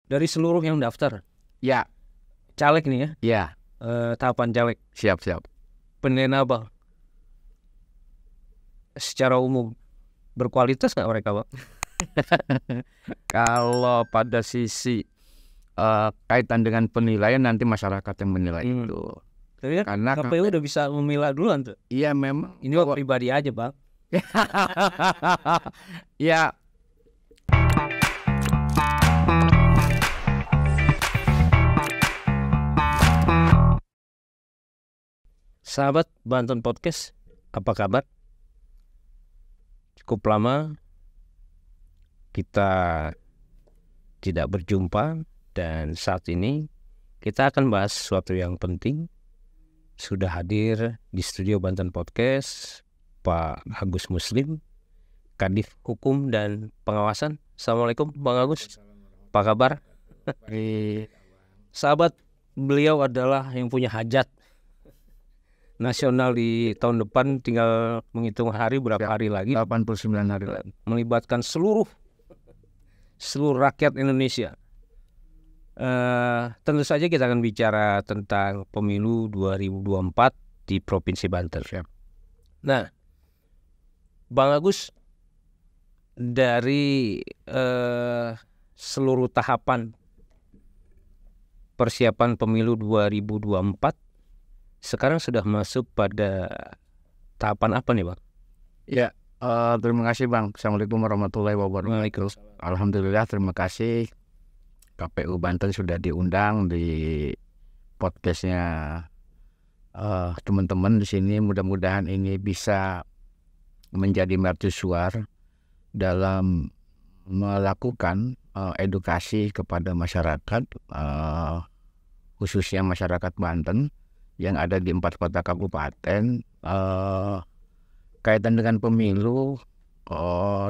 dari seluruh yang daftar. Ya. Caleg nih ya. Ya. Tahapan caleg. Siap. Penilaian Abang secara umum berkualitas nggak mereka, Bang? Kalau pada sisi kaitan dengan penilaian nanti masyarakat yang menilai itu. Tapi Karena KPU udah bisa memilah duluan tuh. Iya memang. Ini pribadi aja, Bang. Ya. Sahabat Banten Podcast, apa kabar? Cukup lama kita tidak berjumpa dan saat ini kita akan bahas sesuatu yang penting. Sudah hadir di studio Banten Podcast Pak Agus Muslim, Kadif Hukum dan Pengawasan. Assalamualaikum Bang Agus, apa kabar? Sahabat, beliau adalah yang punya hajat nasional di tahun depan, tinggal menghitung hari berapa hari lagi, 89 hari lagi, melibatkan seluruh rakyat Indonesia. Tentu saja kita akan bicara tentang pemilu 2024 di Provinsi Banten. Nah, Bang Agus, dari seluruh tahapan persiapan pemilu 2024, sekarang sudah masuk pada tahapan apa nih, Bang? Ya, terima kasih Bang. Assalamualaikum warahmatullahi wabarakatuh. Alhamdulillah, terima kasih. KPU Banten sudah diundang di podcastnya teman-teman di sini. Mudah-mudahan ini bisa menjadi mercusuar dalam melakukan edukasi kepada masyarakat, khususnya masyarakat Banten yang ada di 4 kota kabupaten, kaitan dengan pemilu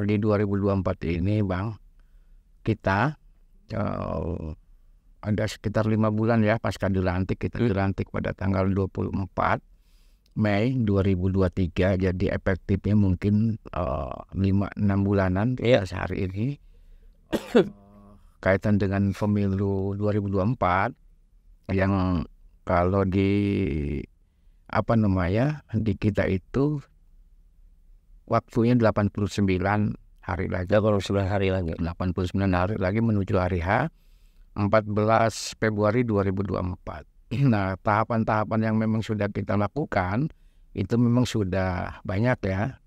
di 2024 ini, Bang. Kita ada sekitar 5 bulan ya pasca dilantik. Kita dilantik pada tanggal 24 Mei 2023, jadi efektifnya mungkin 5-6 bulanan sehari ini. Kaitan dengan pemilu 2024 yang kalau di di kita itu waktunya 89 hari lagi. 89 hari lagi menuju hari H, 14 Februari 2024. Nah, tahapan-tahapan yang memang sudah kita lakukan itu memang sudah banyak ya.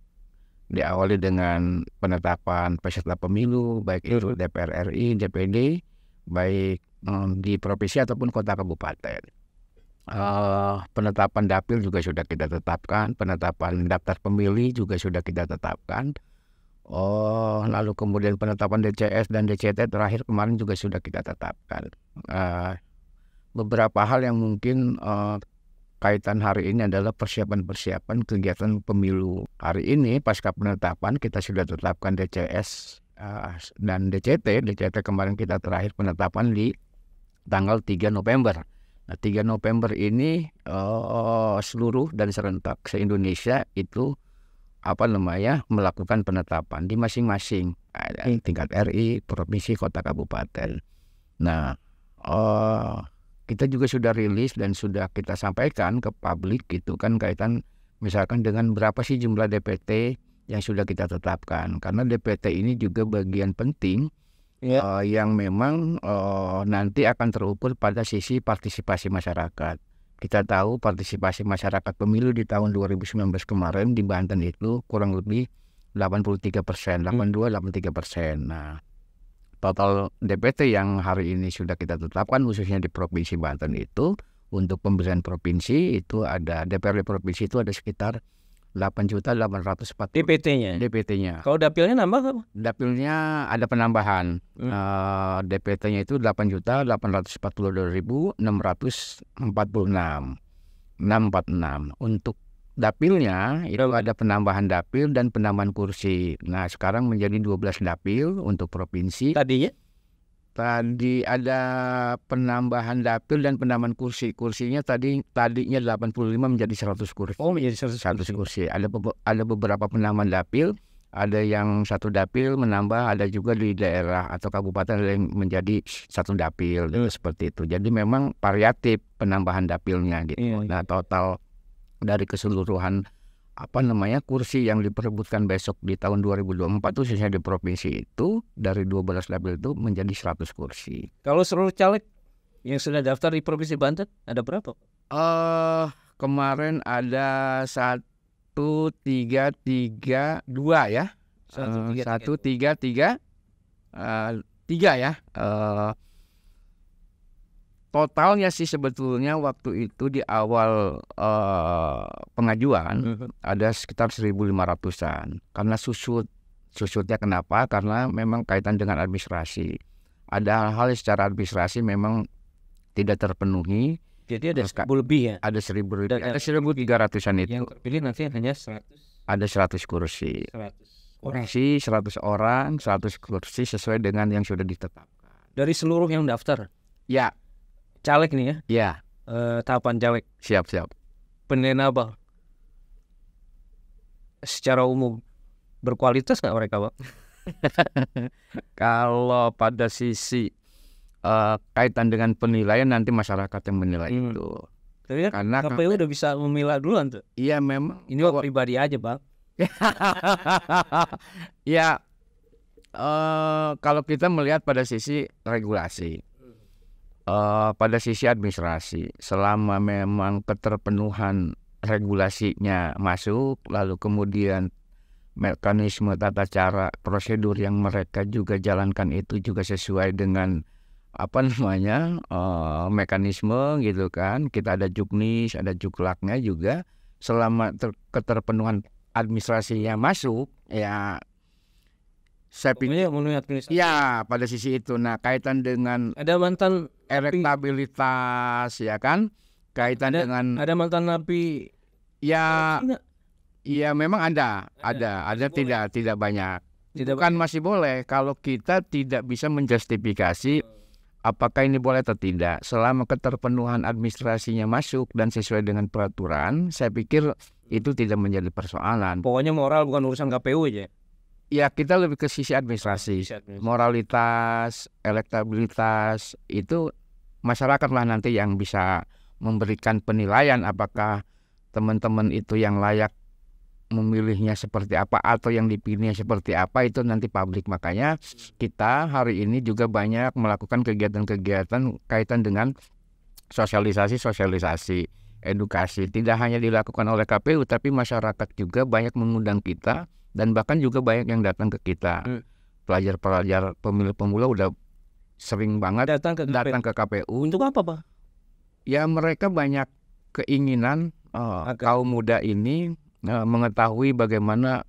Diawali dengan penetapan peserta pemilu, baik itu DPR RI, DPD, baik di provinsi ataupun kota kabupaten. Penetapan dapil juga sudah kita tetapkan, penetapan daftar pemilih juga sudah kita tetapkan. Lalu kemudian penetapan DCS dan DCT terakhir kemarin juga sudah kita tetapkan. Beberapa hal yang mungkin kaitan hari ini adalah persiapan kegiatan pemilu. Hari ini pasca penetapan kita sudah tetapkan DCS dan DCT. DCT kemarin kita terakhir penetapan di tanggal 3 November. Nah, 3 November ini seluruh dan serentak se-Indonesia itu melakukan penetapan di masing-masing tingkat RI, provinsi, kota, kabupaten. Nah, kita juga sudah rilis dan sudah kita sampaikan ke publik gitu kan, kaitan misalkan dengan berapa sih jumlah DPT yang sudah kita tetapkan, karena DPT ini juga bagian penting yang memang nanti akan terukur pada sisi partisipasi masyarakat. Kita tahu partisipasi masyarakat pemilu di tahun 2019 kemarin di Banten itu kurang lebih 83%, 82-83%. Nah, total DPT yang hari ini sudah kita tetapkan khususnya di Provinsi Banten itu untuk pemilihan provinsi itu ada DPRD provinsi itu ada sekitar 8.840 DPT-nya. Kalau dapilnya nambah kan? Dapilnya ada penambahan. DPT-nya itu 8.842.646. Untuk dapilnya itu ada penambahan dapil dan penambahan kursi. Nah, sekarang menjadi 12 dapil untuk provinsi. Tadi ada penambahan dapil dan penambahan kursi. Kursinya tadinya 85 menjadi 100 kursi. Menjadi 100 kursi. Ada beberapa penambahan dapil ada yang satu dapil menambah, ada juga di daerah atau kabupaten ada yang menjadi satu dapil gitu, seperti itu. Jadi memang variatif penambahan dapilnya gitu. Nah, total dari keseluruhan kursi yang diperebutkan besok di tahun 2024 khususnya di provinsi itu dari 12 dapil itu menjadi 100 kursi. Kalau seluruh caleg yang sudah daftar di Provinsi Banten ada berapa? Kemarin ada 1332 ya. 1333 ya. Totalnya sih sebetulnya waktu itu di awal pengajuan ada sekitar 1.500-an. Karena susutnya kenapa? Karena memang kaitan dengan administrasi. Ada hal-hal secara administrasi memang tidak terpenuhi. Jadi ada 1.000 lebih ya? Ada 1.000 lebih. Ada 1.300-an itu. Yang terpilih nanti hanya 100. Ada 100 kursi. 100 kursi, 100 orang, 100 kursi sesuai dengan yang sudah ditetapkan. Dari seluruh yang daftar? Ya. Caleg nih ya? Ya. Tahapan caleg. Siap. Penilaian Abang secara umum berkualitas nggak mereka, Bang? Kalau pada sisi kaitan dengan penilaian nanti masyarakat yang menilai itu. Tapi kan karena KPU udah bisa memilah duluan tuh. Iya memang. Ini pribadi aja, Bang. Ya. Kalau kita melihat pada sisi regulasi. Pada sisi administrasi, selama memang keterpenuhan regulasinya masuk, lalu kemudian mekanisme tata cara prosedur yang mereka juga jalankan itu juga sesuai dengan mekanisme gitu kan. Kita ada juknis, ada juklaknya juga. Selama keterpenuhan administrasinya masuk, ya saya pikir ya pada sisi itu. Nah, kaitan dengan ada mantan elektabilitas ya kan, kaitan dengan ada mantan napi ya memang ada tidak banyak. Bukan masih boleh kalau kita tidak bisa menjustifikasi apakah ini boleh atau tidak. Selama keterpenuhan administrasinya masuk dan sesuai dengan peraturan, saya pikir itu tidak menjadi persoalan. Pokoknya moral bukan urusan KPU aja. Ya kita lebih ke sisi administrasi. Moralitas, elektabilitas itu masyarakatlah nanti yang bisa memberikan penilaian apakah teman-teman itu yang layak memilihnya seperti apa atau yang dipilihnya seperti apa, itu nanti publik. Makanya kita hari ini juga banyak melakukan kegiatan-kegiatan kaitan dengan sosialisasi, edukasi. Tidak hanya dilakukan oleh KPU tapi masyarakat juga banyak mengundang kita. Dan bahkan juga banyak yang datang ke kita. Pelajar-pelajar pemilih pemula udah sering banget datang ke KPU. Untuk apa, Pak? Ya mereka banyak keinginan kaum muda ini mengetahui bagaimana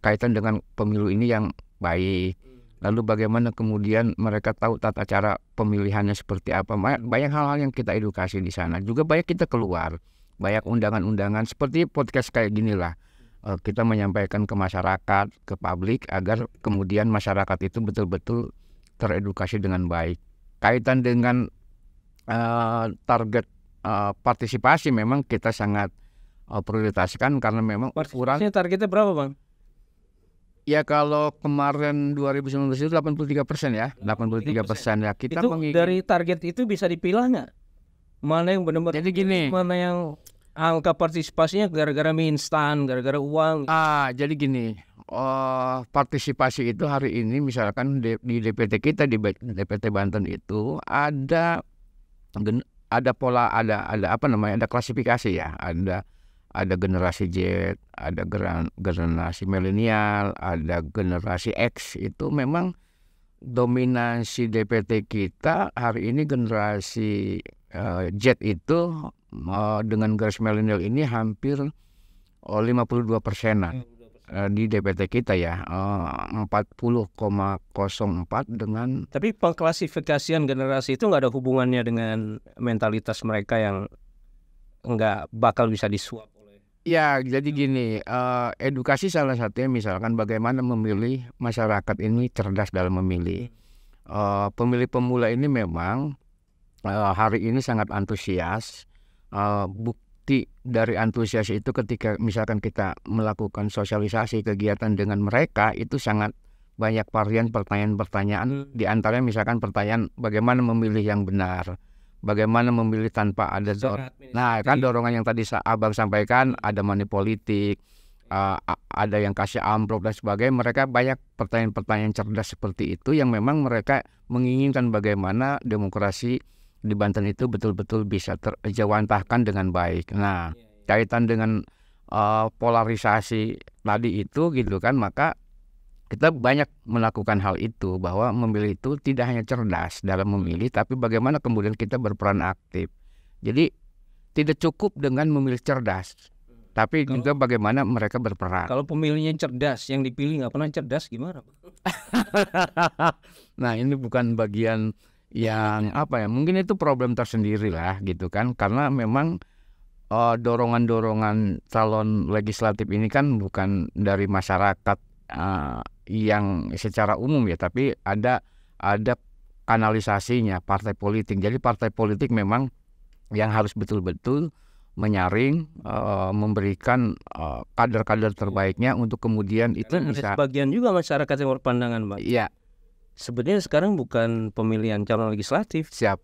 kaitan dengan pemilu ini yang baik. Lalu bagaimana kemudian mereka tahu tata cara pemilihannya seperti apa. Banyak hal-hal yang kita edukasi di sana. Juga banyak kita keluar. Banyak undangan-undangan seperti podcast kayak gini lah. Kita menyampaikan ke masyarakat, ke publik agar kemudian masyarakat itu betul-betul teredukasi dengan baik. Kaitan dengan target partisipasi memang kita sangat prioritaskan karena memang ukuran. Targetnya berapa, Bang? Ya kalau kemarin 2019 itu 83% ya, 83% ya. Kita itu dari target itu bisa dipilah nggak? Mana yang benar-benar? Jadi gini. Mana yang angka partisipasinya gara-gara mie instan, gara-gara uang? Jadi gini, partisipasi itu hari ini misalkan di DPT kita di DPT Banten itu ada pola, ada klasifikasi ya, ada generasi Z, ada generasi milenial, ada generasi X. Itu memang dominasi DPT kita hari ini generasi Z itu dengan garis milenial ini hampir 52%-an di DPT kita ya, 40,04 dengan. Tapi pengklasifikasian generasi itu nggak ada hubungannya dengan mentalitas mereka yang nggak bakal bisa disuap oleh. Ya jadi gini, edukasi salah satunya misalkan bagaimana memilih. Masyarakat ini cerdas dalam memilih. Pemilih pemula ini memang hari ini sangat antusias. bukti dari antusias itu ketika misalkan kita melakukan sosialisasi kegiatan dengan mereka, itu sangat banyak varian pertanyaan-pertanyaan. Di antaranya misalkan pertanyaan bagaimana memilih yang benar, bagaimana memilih tanpa ada nah kan dorongan yang tadi Abang sampaikan, ada money politik, ada yang kasih amplop dan sebagainya. Mereka banyak pertanyaan-pertanyaan cerdas seperti itu yang memang mereka menginginkan bagaimana demokrasi di Banten itu betul-betul bisa terjawantahkan dengan baik. Nah, kaitan dengan polarisasi tadi itu gitu kan, maka kita banyak melakukan hal itu, bahwa memilih itu tidak hanya cerdas dalam memilih, tapi bagaimana kemudian kita berperan aktif. Jadi tidak cukup dengan memilih cerdas, tapi juga bagaimana mereka berperan. Kalau pemilihnya cerdas, yang dipilih nggak pernah cerdas, gimana? Nah, ini bukan bagian yang apa ya? Mungkin itu problem tersendiri lah gitu kan, karena memang dorongan-dorongan calon legislatif ini kan bukan dari masyarakat yang secara umum ya, tapi ada kanalisasinya partai politik. Jadi partai politik memang yang harus betul-betul menyaring, memberikan kader-kader terbaiknya untuk kemudian itu bisa. Sebagian juga masyarakat yang berpandangan, Bang. Iya. Sebenarnya sekarang bukan pemilihan calon legislatif. Siap.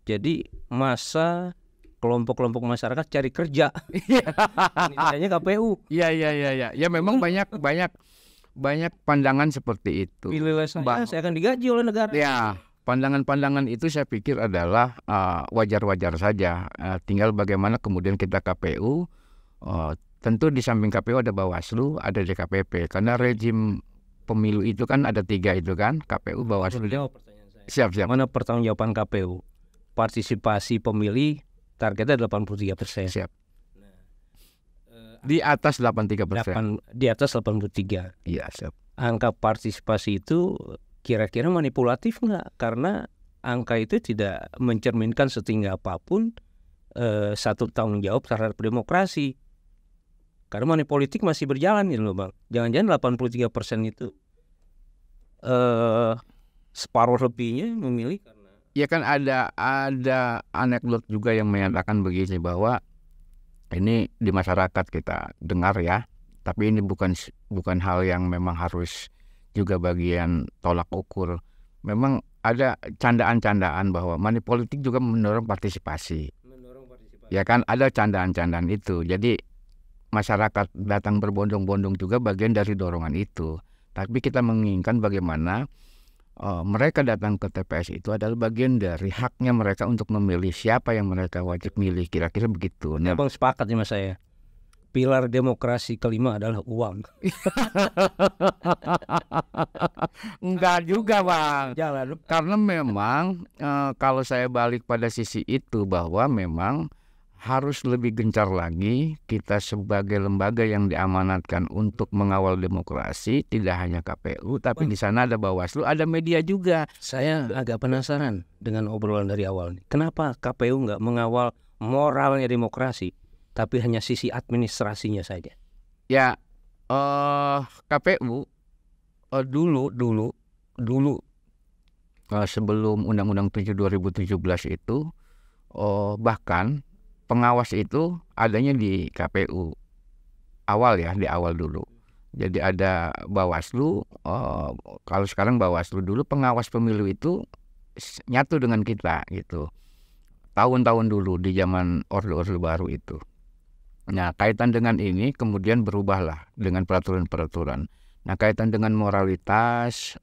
Jadi masa kelompok-kelompok masyarakat cari kerja. Nilainya KPU. Iya. Ya memang banyak pandangan seperti itu. Pilihlah saya akan digaji oleh negara. Ya, pandangan-pandangan itu saya pikir adalah wajar-wajar saja. Tinggal bagaimana kemudian kita KPU, tentu di samping KPU ada Bawaslu, ada DKPP. Karena rejim pemilu itu kan ada 3 itu kan, KPU, Bawaslu. Jawab pertanyaan Siap. saya. Mana pertanggungjawaban KPU? Partisipasi pemilih targetnya 83%. Siap. Di atas 83%. Di atas 83. Iya, siap. Angka partisipasi itu kira-kira manipulatif nggak? Karena angka itu tidak mencerminkan setinggi apapun satu tanggung jawab terhadap demokrasi. Karena money politik masih berjalan gitu loh, Bang. Jangan-jangan 83% itu separuh lebihnya memilih karena ya kan ada anekdot juga yang menyatakan begini, bahwa ini di masyarakat kita dengar ya, tapi ini bukan hal yang memang harus juga bagian tolak ukur. Memang ada candaan-candaan bahwa money politik juga mendorong partisipasi. Ya kan, ada candaan-candaan itu. Jadi masyarakat datang berbondong-bondong juga bagian dari dorongan itu. Tapi kita menginginkan bagaimana mereka datang ke TPS itu adalah bagian dari haknya mereka untuk memilih siapa yang mereka wajib milih, kira-kira begitu. Nah, Bang sepakat nih Mas saya. Pilar demokrasi kelima adalah uang. Enggak juga, Bang. Jalan. Karena memang kalau saya balik pada sisi itu, bahwa memang harus lebih gencar lagi kita sebagai lembaga yang diamanatkan untuk mengawal demokrasi, tidak hanya KPU, tapi di sana ada Bawaslu, ada media juga. Saya agak penasaran dengan obrolan dari awal. Kenapa KPU nggak mengawal moralnya demokrasi, tapi hanya sisi administrasinya saja? Ya, KPU dulu sebelum Undang-Undang 7 2017 itu, bahkan pengawas itu adanya di KPU awal ya, di awal dulu. Jadi ada Bawaslu, kalau sekarang Bawaslu, dulu pengawas pemilu itu nyatu dengan kita gitu. Tahun-tahun dulu di zaman Orde Baru itu. Nah, kaitan dengan ini kemudian berubahlah dengan peraturan-peraturan. Nah, kaitan dengan moralitas,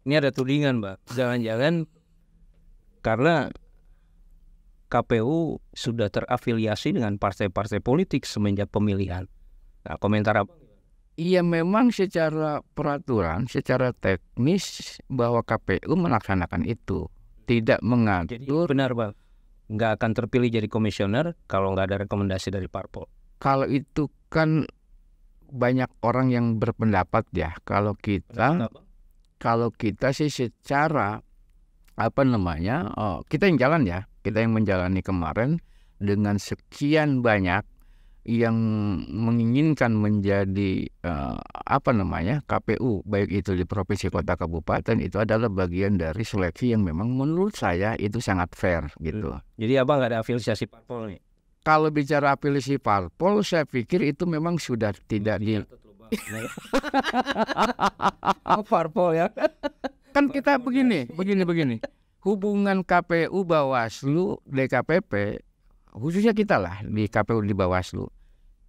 Ini ada tudingan, Mbak. Jangan-jangan karena KPU sudah terafiliasi dengan partai-partai politik semenjak pemilihan. Nah, komentar apa? Iya, memang secara peraturan, secara teknis bahwa KPU melaksanakan itu, tidak mengatur. Jadi benar, Bang, nggak akan terpilih jadi komisioner kalau nggak ada rekomendasi dari parpol. Kalau itu kan banyak orang yang berpendapat ya. Kalau kita sih secara kita yang jalan ya. Kita yang menjalani kemarin dengan sekian banyak yang menginginkan menjadi KPU baik itu di provinsi, kota, kabupaten, itu adalah bagian dari seleksi yang memang menurut saya itu sangat fair gitu. Jadi abang nggak ada afiliasi parpol nih? Kalau bicara afiliasi parpol, saya pikir itu memang sudah tidak di parpol ya. Kan kita begini. Hubungan KPU, Bawaslu, DKPP, khususnya kita lah di KPU di Bawaslu,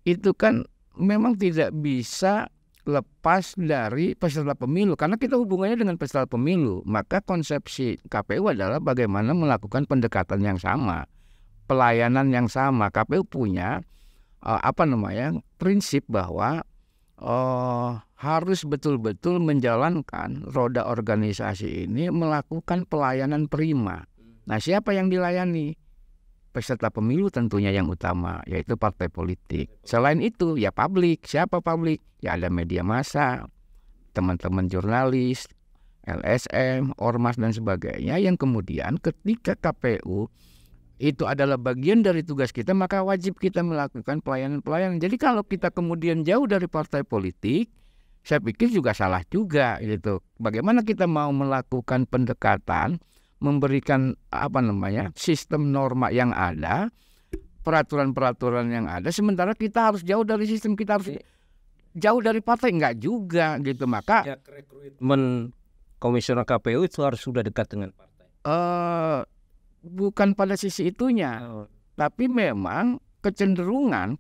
itu kan memang tidak bisa lepas dari peserta pemilu karena kita hubungannya dengan peserta pemilu. Maka konsepsi KPU adalah bagaimana melakukan pendekatan yang sama, pelayanan yang sama. KPU punya prinsip bahwa harus betul-betul menjalankan roda organisasi ini melakukan pelayanan prima. Nah, siapa yang dilayani? Peserta pemilu tentunya yang utama, yaitu partai politik. Selain itu ya publik. Siapa publik? Ya ada media massa, teman-teman jurnalis, LSM, ormas dan sebagainya, yang kemudian ketika KPU itu adalah bagian dari tugas kita, maka wajib kita melakukan pelayanan-pelayanan. Jadi kalau kita kemudian jauh dari partai politik, saya pikir juga salah juga gitu. Bagaimana kita mau melakukan pendekatan, memberikan sistem norma yang ada, peraturan-peraturan yang ada, sementara kita harus jauh dari sistem, kita harus jauh dari partai, enggak juga gitu. Maka ya, rekrutmen komisioner KPU itu harus sudah dekat dengan partai. Bukan pada sisi itunya, tapi memang kecenderungan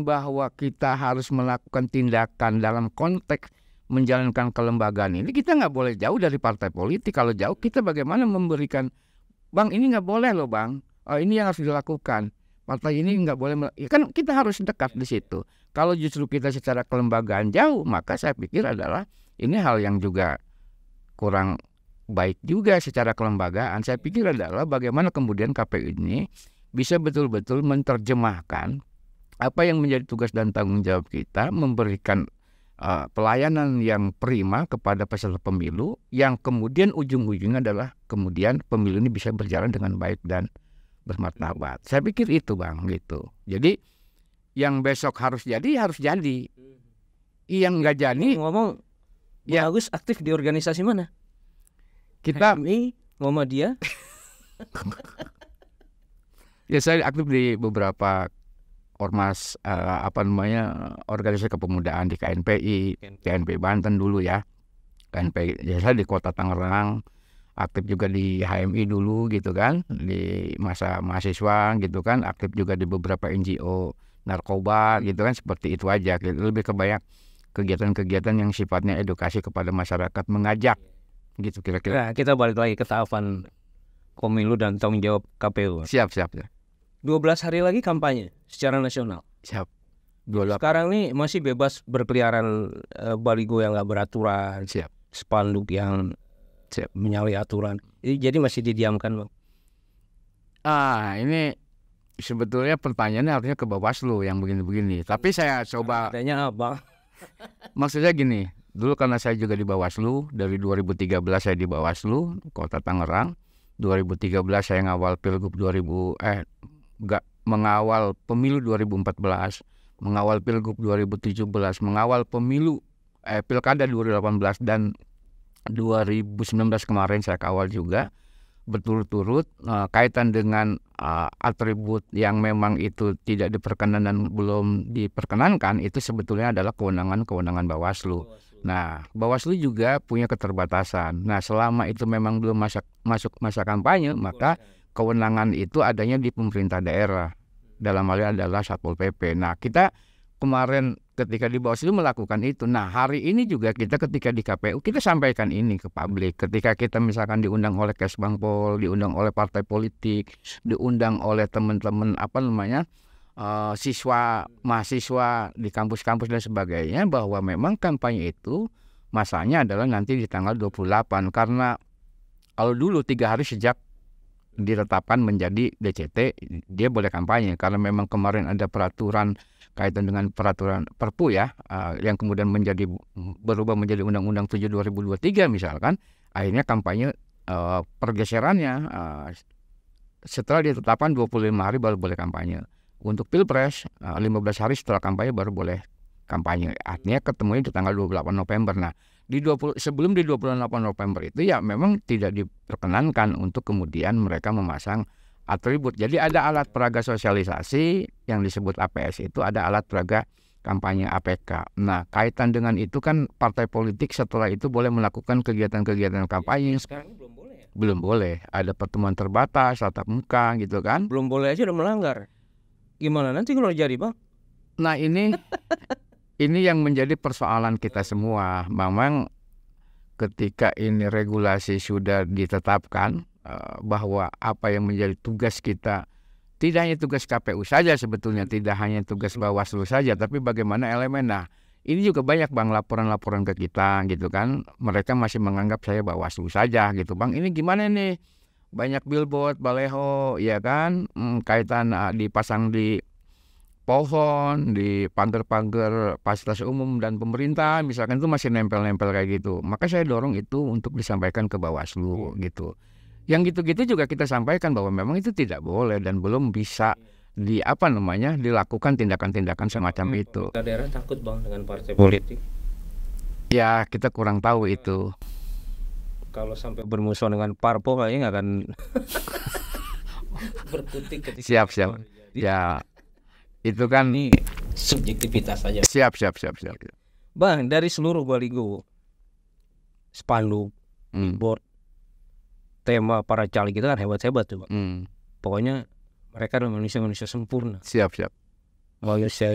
bahwa kita harus melakukan tindakan dalam konteks menjalankan kelembagaan ini, kita nggak boleh jauh dari partai politik. Kalau jauh, kita bagaimana memberikan, bang ini nggak boleh loh bang, ini yang harus dilakukan, partai ini nggak boleh, kan kita harus dekat di situ. Kalau justru kita secara kelembagaan jauh, maka saya pikir adalah ini hal yang juga kurang baik juga secara kelembagaan. Saya pikir adalah bagaimana kemudian KPU ini bisa betul-betul menerjemahkan apa yang menjadi tugas dan tanggung jawab kita, memberikan pelayanan yang prima kepada peserta pemilu, yang kemudian ujung-ujungnya adalah kemudian pemilu ini bisa berjalan dengan baik dan bermartabat. Saya pikir itu bang gitu. Jadi yang besok harus jadi, yang nggak jadi. Ngomong ya, Agus aktif di organisasi mana? Kita Muhammadiyah. Ya, saya aktif di beberapa ormas organisasi kepemudaan di KNPI Banten dulu ya. KNPI ya, saya di Kota Tangerang, aktif juga di HMI dulu gitu kan, di masa mahasiswa gitu kan, aktif juga di beberapa NGO narkoba gitu kan, seperti itu aja gitu. Lebih ke banyak kegiatan-kegiatan yang sifatnya edukasi kepada masyarakat, mengajak gitu kira-kira. Nah, kita balik lagi ke tahapan pemilu dan tanggung jawab KPU. Siap. 12 hari lagi kampanye secara nasional. Siap. Sekarang nih masih bebas berkeliaran baligo yang nggak beraturan, siap, spanduk yang menyalahi aturan. Jadi masih didiamkan bang. Ini sebetulnya pertanyaannya harusnya ke Bawaslu yang begini-begini. Tapi saya coba. Tanya abang. Maksudnya gini, dulu karena saya juga di Bawaslu, dari 2013 saya di Bawaslu Kota Tangerang. 2013 saya ngawal Pilgub mengawal pemilu 2014, mengawal Pilgub 2017, mengawal pemilu Pilkada 2018 dan 2019 kemarin saya kawal juga berturut-turut. Kaitan dengan atribut yang memang itu tidak diperkenan dan belum diperkenankan, itu sebetulnya adalah kewenangan Bawaslu. Nah, Bawaslu juga punya keterbatasan. Nah, selama itu memang belum masuk masa kampanye, maka kewenangan itu adanya di pemerintah daerah. Dalam hal ini adalah Satpol PP. Nah, kita kemarin ketika di Bawaslu melakukan itu. Nah, hari ini juga kita ketika di KPU kita sampaikan ini ke publik. Ketika kita misalkan diundang oleh Kesbangpol, diundang oleh partai politik, diundang oleh teman-teman siswa, mahasiswa di kampus-kampus dan sebagainya, bahwa memang kampanye itu masanya adalah nanti di tanggal 28. Karena kalau dulu 3 hari sejak ditetapkan menjadi DCT dia boleh kampanye, karena memang kemarin ada peraturan kaitan dengan peraturan Perpu ya, yang kemudian berubah menjadi Undang-Undang 7 2023 misalkan. Akhirnya kampanye pergeserannya setelah ditetapkan 25 hari baru boleh kampanye. Untuk Pilpres 15 hari setelah kampanye baru boleh kampanye. Artinya ketemunya di tanggal 28 November. Nah, sebelum di 28 November itu ya memang tidak diperkenankan untuk kemudian mereka memasang atribut. Jadi ada alat peraga sosialisasi yang disebut APS, itu ada alat peraga kampanye APK. Nah, kaitan dengan itu kan partai politik setelah itu boleh melakukan kegiatan-kegiatan kampanye. Sekarang belum boleh ya? Belum boleh. Ada pertemuan terbatas, tatap muka gitu kan. Belum boleh aja udah melanggar. Gimana nanti kalau jadi, Bang? Nah, ini yang menjadi persoalan kita semua. Memang ketika ini regulasi sudah ditetapkan bahwa apa yang menjadi tugas kita, tidak hanya tugas KPU saja sebetulnya, tidak hanya tugas Bawaslu saja, tapi bagaimana elemen. Nah, ini juga banyak Bang laporan-laporan ke kita gitu kan. Mereka masih menganggap saya Bawaslu saja gitu Bang. Ini gimana nih? Banyak billboard, baleho, ya kan, kaitan dipasang di pohon, di pagar-pagar fasilitas umum dan pemerintah, misalkan itu masih nempel-nempel kayak gitu. Maka saya dorong itu untuk disampaikan ke Bawaslu gitu. Yang gitu-gitu juga kita sampaikan bahwa memang itu tidak boleh dan belum bisa dilakukan tindakan-tindakan semacam itu. Daerah takut Bang dengan partai politik. Ya, kita kurang tahu itu. Kalau sampai bermusuhan dengan parpol kayaknya nggak akan berkutik ketika siap. Ya, itu kan ini subjektivitas saja. Siap. Bang, dari seluruh baligo, spanduk, billboard, tema para caleg kita kan hebat-hebat tuh Bang. Pokoknya mereka adalah manusia sempurna. Siap. Manusia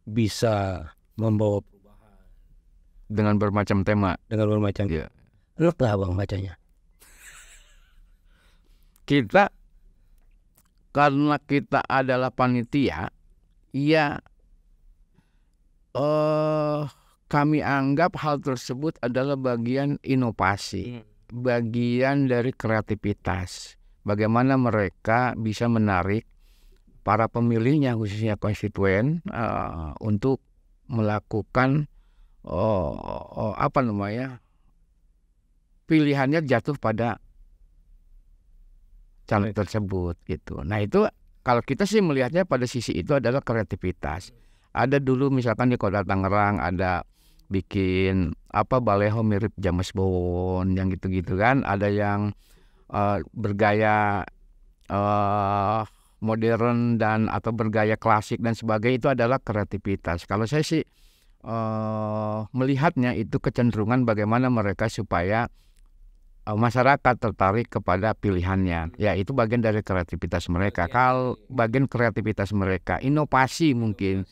bisa membawa perubahan dengan bermacam tema. Ya. Lu lah Bang bacanya. Karena kita adalah panitia, ya kami anggap hal tersebut adalah bagian inovasi, bagian dari kreativitas. Bagaimana mereka bisa menarik para pemilihnya, khususnya konstituen, untuk melakukan pilihannya jatuh pada calon tersebut gitu. Nah, itu kalau kita sih melihatnya pada sisi itu adalah kreativitas. Ada dulu misalkan di Kota Tangerang ada bikin baleho mirip James Bond yang gitu-gitu kan. Ada yang bergaya modern dan atau bergaya klasik dan sebagainya, itu adalah kreativitas. Kalau saya sih melihatnya itu kecenderungan bagaimana mereka supaya masyarakat tertarik kepada pilihannya. Ya, itu bagian dari kreativitas mereka. Kalau bagian kreativitas mereka, inovasi mungkin,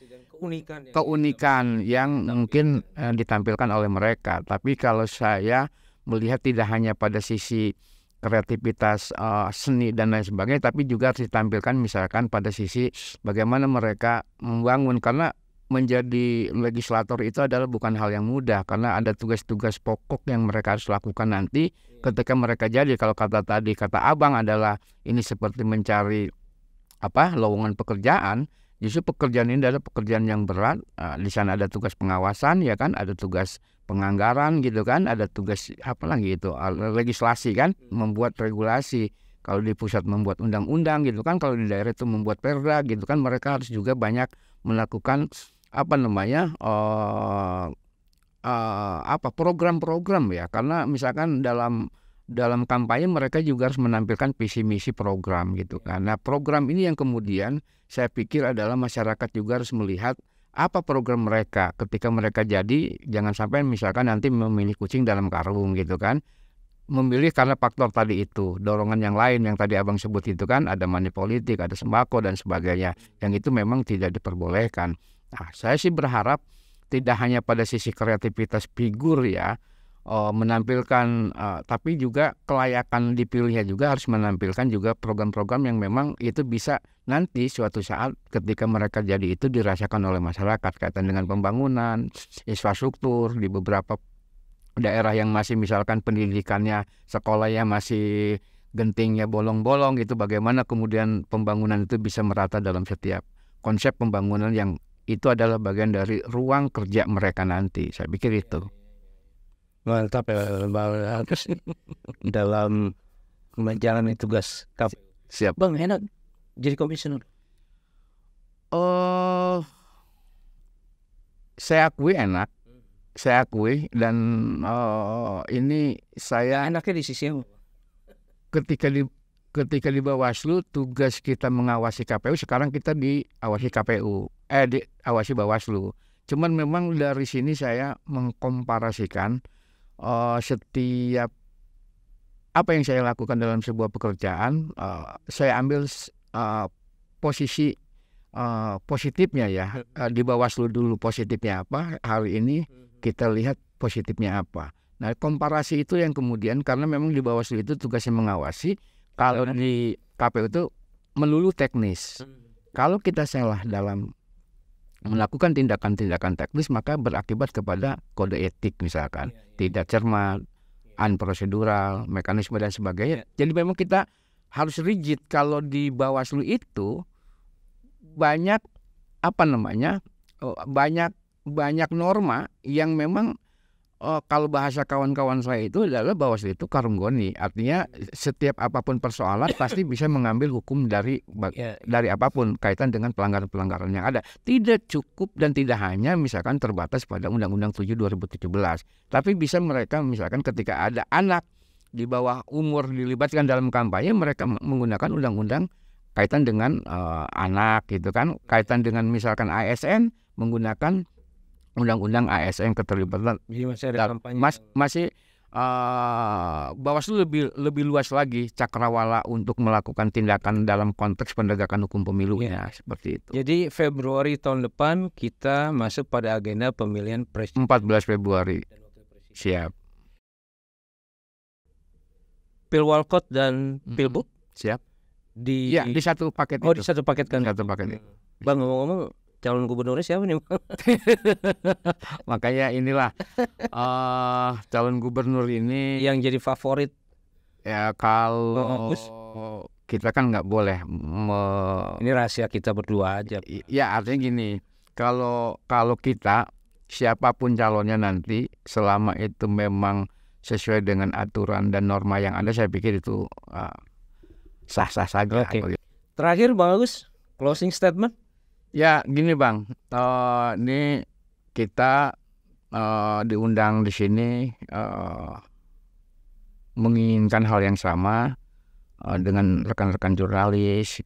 keunikan yang mungkin ditampilkan oleh mereka. Tapi kalau saya melihat tidak hanya pada sisi kreativitas seni dan lain sebagainya, tapi juga harus ditampilkan misalkan pada sisi bagaimana mereka membangun. Karena menjadi legislator itu adalah bukan hal yang mudah, karena ada tugas-tugas pokok yang mereka harus lakukan nanti ketika mereka jadi. Kalau kata Abang adalah ini seperti mencari lowongan pekerjaan. Justru pekerjaan ini adalah pekerjaan yang berat. Di sana ada tugas pengawasan, ya kan, ada tugas penganggaran gitu kan, ada tugas legislasi kan, membuat regulasi. Kalau di pusat membuat undang-undang gitu kan, kalau di daerah itu membuat perda gitu kan. Mereka harus juga banyak melakukan program-program ya, karena misalkan dalam kampanye mereka juga harus menampilkan visi misi program gitu kan. Nah, program ini yang kemudian saya pikir adalah masyarakat juga harus melihat apa program mereka ketika mereka jadi. Jangan sampai misalkan nanti memilih kucing dalam karung gitu kan, memilih karena faktor tadi itu, dorongan yang lain yang tadi Abang sebut itu kan, ada money politik, ada sembako dan sebagainya, yang itu memang tidak diperbolehkan. Nah, saya sih berharap tidak hanya pada sisi kreativitas figur ya, menampilkan, tapi juga kelayakan dipilihnya juga harus menampilkan juga program-program yang memang itu bisa nanti suatu saat ketika mereka jadi itu dirasakan oleh masyarakat, kaitan dengan pembangunan infrastruktur di beberapa daerah yang masih misalkan pendidikannya, sekolahnya masih gentingnya bolong-bolong gitu, bagaimana kemudian pembangunan itu bisa merata dalam setiap konsep pembangunan yang itu adalah bagian dari ruang kerja mereka nanti. Saya pikir itu. Mantap ya dalam menjalani tugas. Siap. Bang, enak jadi komisioner? Saya akui enak, saya akui, dan ini saya Enaknya di sisi apa? ketika di Bawaslu tugas kita mengawasi KPU, sekarang kita diawasi KPU, diawasi Bawaslu. Cuman memang dari sini saya mengkomparasikan setiap apa yang saya lakukan dalam sebuah pekerjaan, saya ambil posisi positifnya ya. Di Bawaslu dulu positifnya apa, hari ini kita lihat positifnya apa. Nah, komparasi itu yang kemudian, karena memang di Bawaslu itu tugasnya mengawasi, kalau di KPU itu melulu teknis. Kalau kita salah dalam melakukan tindakan-tindakan teknis, maka berakibat kepada kode etik misalkan, tidak cermat, unprosedural, mekanisme dan sebagainya. Jadi memang kita harus rigid. Kalau di Bawaslu itu banyak banyak norma yang memang kalau bahasa kawan-kawan saya itu adalah Bawaslu itu karung goni. Artinya setiap apapun persoalan pasti bisa mengambil hukum dari apapun kaitan dengan pelanggaran-pelanggaran yang ada. Tidak cukup dan tidak hanya misalkan terbatas pada Undang-Undang 7 2017. Tapi bisa mereka misalkan ketika ada anak di bawah umur dilibatkan dalam kampanye, mereka menggunakan undang-undang kaitan dengan anak gitu kan. Kaitan dengan misalkan ASN, menggunakan undang-undang ASN keterlibatan. Jadi masih ada kampanye. Masih Bawaslu lebih luas lagi cakrawala untuk melakukan tindakan dalam konteks penegakan hukum pemilunya, seperti itu. Jadi Februari tahun depan kita masuk pada agenda pemilihan presiden. 14 Februari. Siap. Pilwalkot dan Pilbub siap. Di satu paket itu. Di satu paket kan. Satu paket itu. Bang, ngomong-ngomong, calon gubernurnya siapa nih? Makanya inilah calon gubernur ini yang jadi favorit. Ya kalau kita kan nggak boleh ini rahasia kita berdua aja. Ya artinya gini, kalau kita siapapun calonnya nanti, selama itu memang sesuai dengan aturan dan norma yang ada, saya pikir itu sah-sah saja. Oke. Terakhir Bang Agus, closing statement. Ya gini Bang, ini kita diundang di sini menginginkan hal yang sama dengan rekan-rekan jurnalis,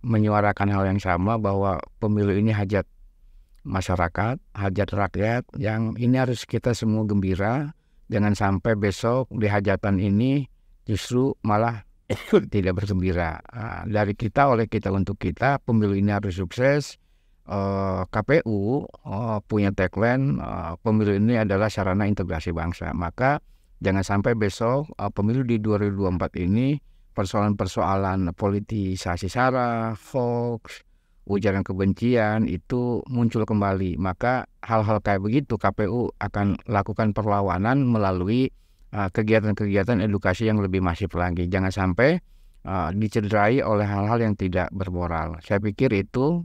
menyuarakan hal yang sama bahwa pemilu ini hajat masyarakat, hajat rakyat, yang ini harus kita semua gembira. Jangan sampai besok di hajatan ini justru malah tidak bergembira. Dari kita, oleh kita, untuk kita, pemilu ini harus sukses. KPU punya tagline, pemilu ini adalah sarana integrasi bangsa. Maka jangan sampai besok pemilu di 2024 ini persoalan-persoalan politisasi sara, hoax, ujaran kebencian itu muncul kembali. Maka hal-hal kayak begitu KPU akan lakukan perlawanan melalui kegiatan-kegiatan edukasi yang lebih masif lagi. Jangan sampai dicederai oleh hal-hal yang tidak bermoral. Saya pikir itu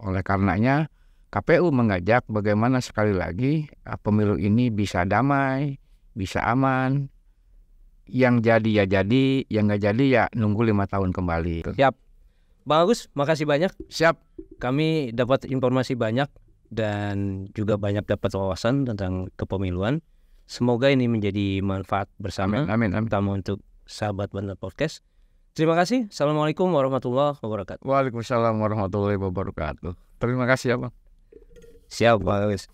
oleh karenanya KPU mengajak bagaimana sekali lagi pemilu ini bisa damai, bisa aman. Yang jadi ya jadi, yang nggak jadi ya nunggu 5 tahun kembali. Siap. Bang Agus, makasih banyak. Siap. Kami dapat informasi banyak dan juga banyak dapat wawasan tentang kepemiluan. Semoga ini menjadi manfaat bersama. Amin. Terutama untuk sahabat Banten Podcast. Terima kasih. Assalamualaikum warahmatullahi wabarakatuh. Waalaikumsalam warahmatullahi wabarakatuh. Terima kasih ya Bang. Siap Bang Agus.